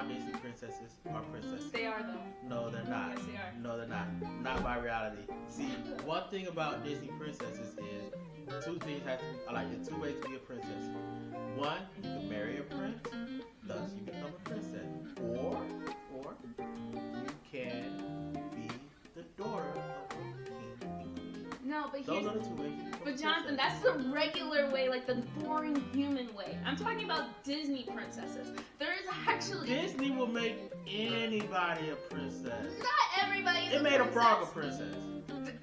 all Disney princesses are princesses. They are though. No, they're not. Yes, they are. No, they're not. Not by reality. See, one thing about Disney princesses is two things have to be, like there's two ways to be a princess. One, you can marry a prince, thus you become a princess. Or you can be the daughter of a king and queen. No, but Those here's, are the two ways you become but a Jonathan, princess. that's the regular way, like the boring human way. I'm talking about Disney princesses. There is actually Disney will make anybody a princess. not everybody. They made a frog a princess.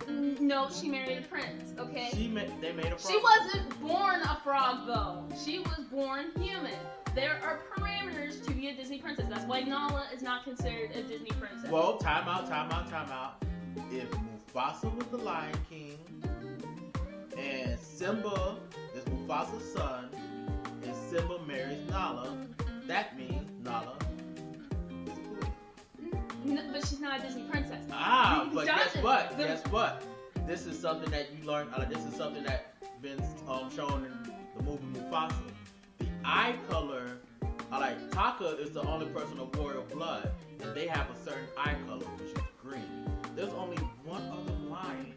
No, she married a prince. Okay. They made a frog. She wasn't born a frog though. She was born human. There are parameters to be a Disney princess. That's why Nala is not considered a Disney princess. Well, time out. If Mufasa was the Lion King, and Simba is Mufasa's son, and Simba marries Nala, that means Nala is a queen. No, but she's not a Disney princess. But Jonathan, guess what? This is something that you learned. This is something that's been shown in the movie Mufasa. The eye color, Taka is the only person of royal blood, and they have a certain eye color, which is green. There's only one other lion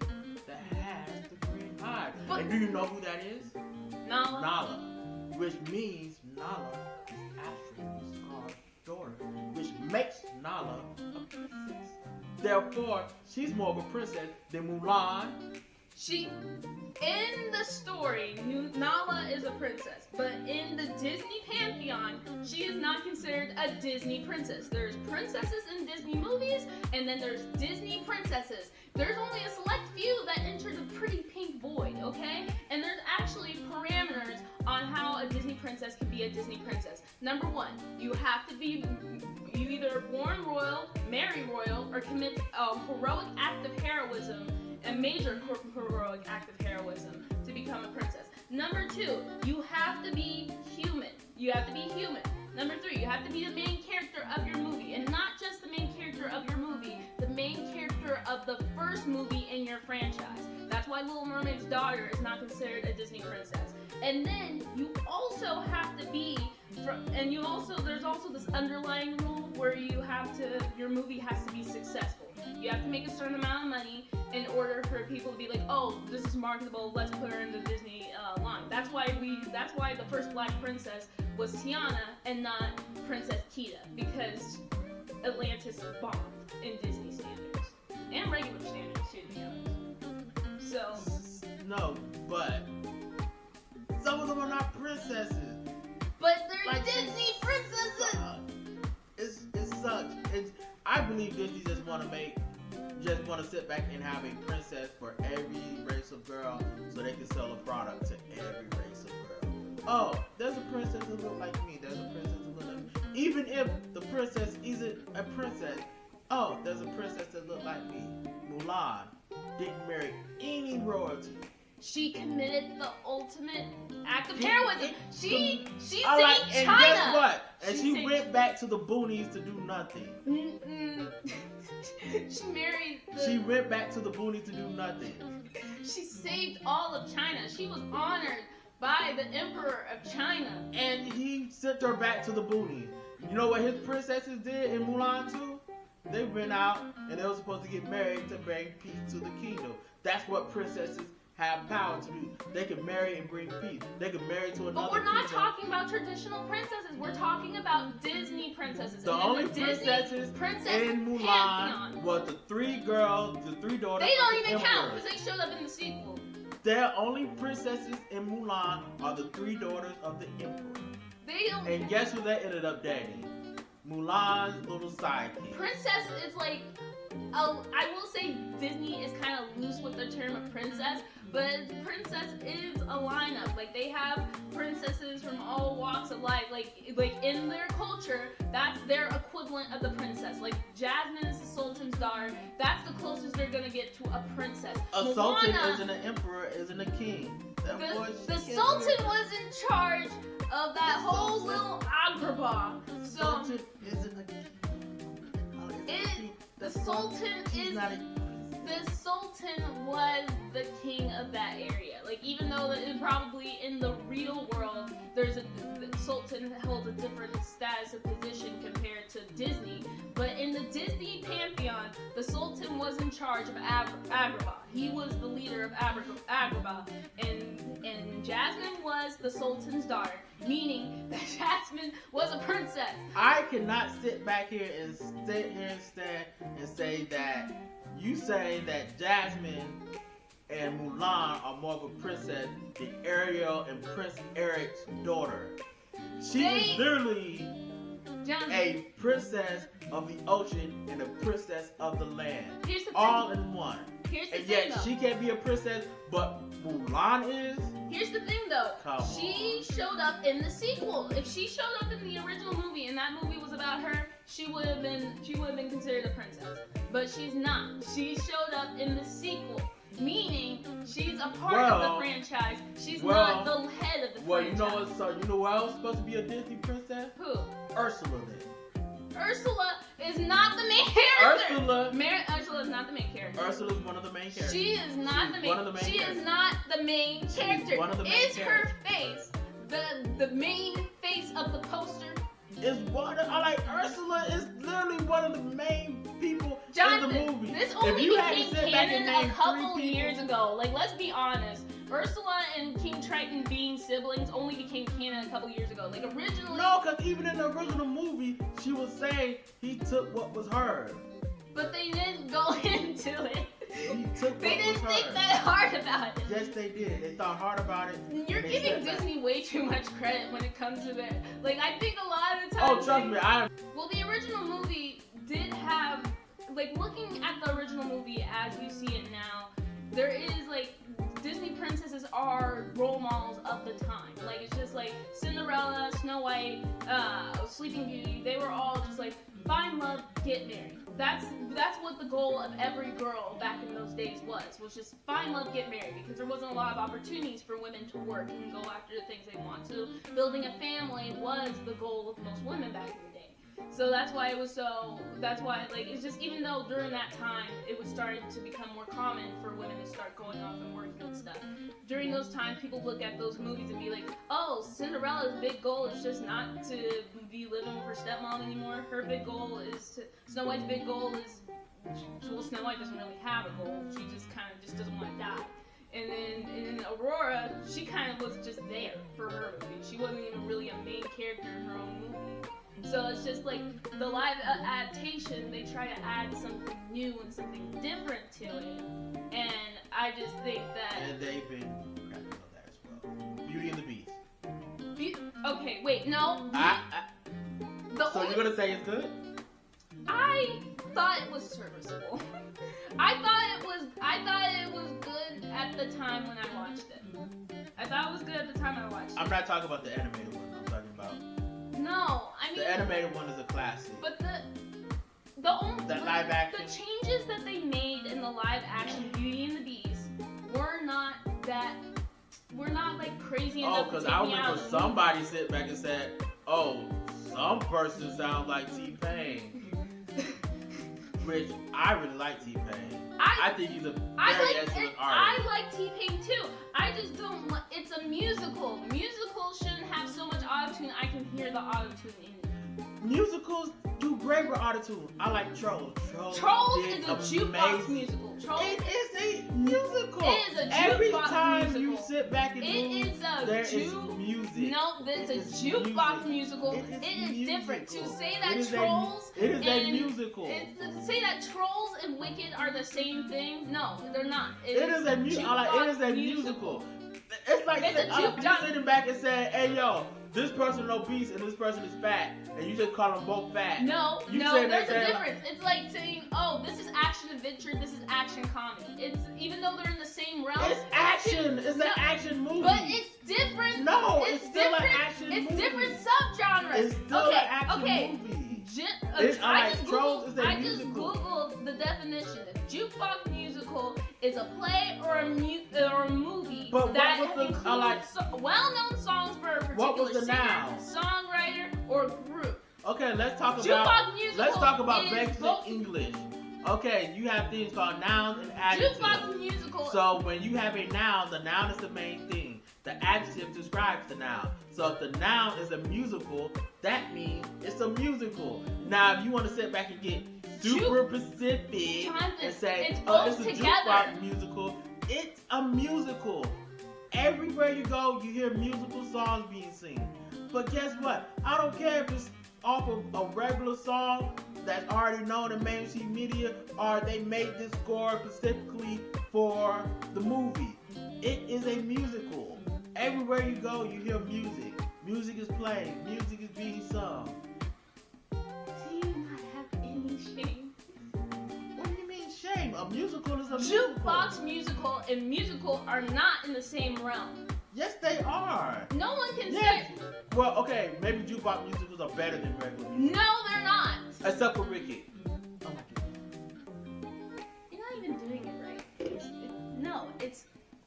that has the green eye. And do you know who that is? Nala. Which means Nala is actually Scar's daughter, which makes Nala a princess. Therefore, she's more of a princess than Mulan. In the story, Nala is a princess, but in the Disney pantheon, she is not considered a Disney princess. There's princesses in Disney movies, and then there's Disney princesses. There's only a select few that enter the pretty pink void, okay? And there's actually parameters on how a Disney princess can be a Disney princess. Number one, you either born royal, marry royal, or commit a heroic act of heroism, a major heroic act of heroism to become a princess. Number two, you have to be human. Number three, you have to be the main character of your movie, and not just the main character of your movie, the main character of the first movie in your franchise. That's why Little Mermaid's daughter is not considered a Disney princess. And then you also have to be, there's also this underlying rule where your movie has to be successful. You have to make a certain amount of money in order for people to be like, oh, this is marketable, let's put her in the Disney line. That's why the first black princess was Tiana and not Princess Kita, because Atlantis bombed in Disney standards. And regular standards too, to be honest. So no, but some of them are not princesses. But they're Disney princesses! It sucks. I believe Disney just want to sit back and have a princess for every race of girl so they can sell a product to every race of girl. Oh, there's a princess that look like me. There's a princess that look like me. Even if the princess isn't a princess, oh, there's a princess that look like me. Mulan didn't marry any royalty. She committed the ultimate act of heroism. She saved and China. Guess what? And she went back to the boonies to do nothing. She went back to the boonies to do nothing. She saved all of China. She was honored by the Emperor of China. And he sent her back to the boonies. You know what his princesses did in Mulan 2? They went out and they were supposed to get married to bring peace to the kingdom. That's what princesses have power to do. They can marry and bring peace. They can marry to another. But we're not talking about traditional princesses. We're talking about Disney princesses. The only princesses in Mulan were the three daughters. They don't even count because they showed up in the sequel. Their only princesses in Mulan are the three daughters of the emperor. They don't. And guess who they ended up dating? Mulan's little sidekick. Princess is like, I will say Disney is kind of loose with the term of princess, but princess is a lineup. Like they have princesses from all walks of life. Like in their culture, that's their equivalent of the princess. Like Jasmine is the Sultan's daughter. That's the closest they're gonna get to a princess. A Sultan isn't an emperor, isn't a king. The Sultan was in charge of that whole little Agrabah. So Sultan isn't a king. The Sultan was the king of that area. Like even though probably in the real world, the Sultan holds a different status of position compared to the Sultan was in charge of Agrabah. He was the leader of Agrabah, and Jasmine was the Sultan's daughter, meaning that Jasmine was a princess. I cannot sit back here and say that you say that Jasmine and Mulan are more of a princess than Ariel and Prince Eric's daughter. She is literally a princess of the ocean and a princess of the land. Here's the all thing. in one. Here's the and thing, yet though. she can't be a princess, but Mulan is. Here's the thing, though. Come she showed up in the sequel. If she showed up in the original movie and that movie was about her, she would have been considered a princess. But she's not. She showed up in the sequel, meaning she's a part of the franchise. She's not the head of the franchise. You know what else supposed to be a Disney princess? Who? Ursula then. Ursula is not the main character. Ursula is not the main character. Ursula's one of the main characters. She is not the main. She is not the main character. One of the main is her face the main face of the poster? Is one of, Ursula is literally one of the main people Jonathan, in the movie. This only became canon a couple years ago. Let's be honest. Ursula and King Triton being siblings only became canon a couple years ago. Originally. No, because even in the original movie, she was saying he took what was hers. But they didn't go into it. He took They what didn't was think hers. that hard about it. Yes, they did. They thought hard about it. You're giving Disney way too much credit when it comes to that. I think a lot of the Oh, times. trust me, Well, the original movie did have, looking at the original movie as you see it now, there is, Disney princesses are role models of the time. It's just Cinderella, Snow White, Sleeping Beauty, they were all just find love, get married. That's what the goal of every girl back in those days was just find love, get married, because there wasn't a lot of opportunities for women to work and go after the things they want. So building a family was the goal of most women back in the day. So that's why it's just, even though during that time it was starting to become more common for women to start going off and working and stuff. During those times, people look at those movies and be like, oh, Cinderella's big goal is just not to be living with her stepmom anymore. Her big goal is to, Snow White's big goal is, well, Snow White doesn't really have a goal. She just kind of just doesn't want to die. And then Aurora, she kind of was just there for her movie. She wasn't even really a main character in her own movie. So it's just the live adaptation, they try to add something new and something different to it. And I just think that... And they've been crapping on that as well. Beauty and the Beast. Okay, wait, no. So you're going to say it's good? I thought it was serviceable. I thought it was good at the time when I watched it. I thought it was good at the time I watched it. I'm not talking about the animated one. I'm talking about... No, I mean... The animated one is a classic. But the live action... The changes that they made in the live action Beauty and the Beast were not crazy enough to take me out. I remember somebody sit back and said, oh, some person sounds like T-Pain. Which, I really like T-Pain. I think he's a very excellent artist. I like T-Pain too. I just don't like, it's a musical. Musicals shouldn't have so much autotune. I can hear the autotune in it. Musicals do great with autotune. I like Trolls. Trolls is a jukebox musical. It is a musical. It is a jukebox Every time musical. You sit back and there is music. No, it's a jukebox musical. It is different. To say that Trolls it is a musical. To say that Trolls and Wicked are the same thing, no, they're not. It is a musical. It's like you sitting back and saying, hey yo, this person is obese and this person is fat, and you just call them both fat. No, there's a difference. It's like saying, oh, this is action adventure, this is action comedy. It's, even though they're in the same realm. It's action. It's an action movie. But it's different. No, it's still an action movie. It's different subgenres. It's still an action movie. I just googled the definition. A jukebox musical is a play or a movie that includes well-known songs for a particular singer, songwriter, or group. Okay, let's talk about basic English. Okay, you have things called nouns and adjectives. Jukebox musical. So when you have a noun, the noun is the main thing. The adjective describes the noun. So if the noun is a musical, that means it's a musical. Now, if you want to sit back and get super specific and say, it's oh, both it's a together. jukebox musical. It's a musical. Everywhere you go, you hear musical songs being sung. But guess what? I don't care if it's off of a regular song that's already known in mainstream media, or they made this score specifically for the movie. It is a musical. Everywhere you go, you hear music. Music is playing. Music is being sung. Do you not have any shame? What do you mean shame? A musical is a musical. Jukebox musical and musical are not in the same realm. Yes, they are. No one can Yes. say. Well, okay, maybe jukebox musicals are better than regular musicals. No, they're not. Except for Ricky. Oh my God. You're not even doing it right. No, it's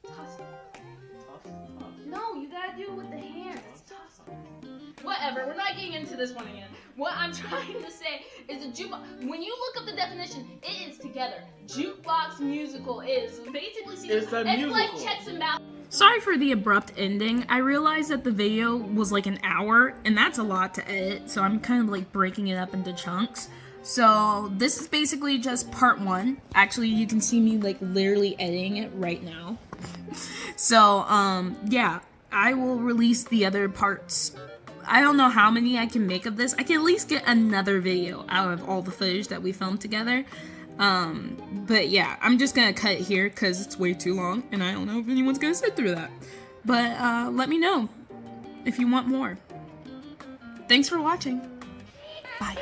tossing. No, you gotta do it with the hands. It's tossing. Whatever, we're not getting into this one again. What I'm trying to say is a jukebox. When you look up the definition, it is together. Jukebox musical is basically It's a musical. like checks and balances. Sorry for the abrupt ending. I realized that the video was like an hour, and that's a lot to edit, so I'm kind of like breaking it up into chunks. So this is basically just part 1. Actually, you can see me like literally editing it right now. So, yeah, I will release the other parts. I don't know how many I can make of this. I can at least get another video out of all the footage that we filmed together. But yeah, I'm just gonna cut it here because it's way too long and I don't know if anyone's gonna sit through that. But let me know if you want more. Thanks for watching. Bye.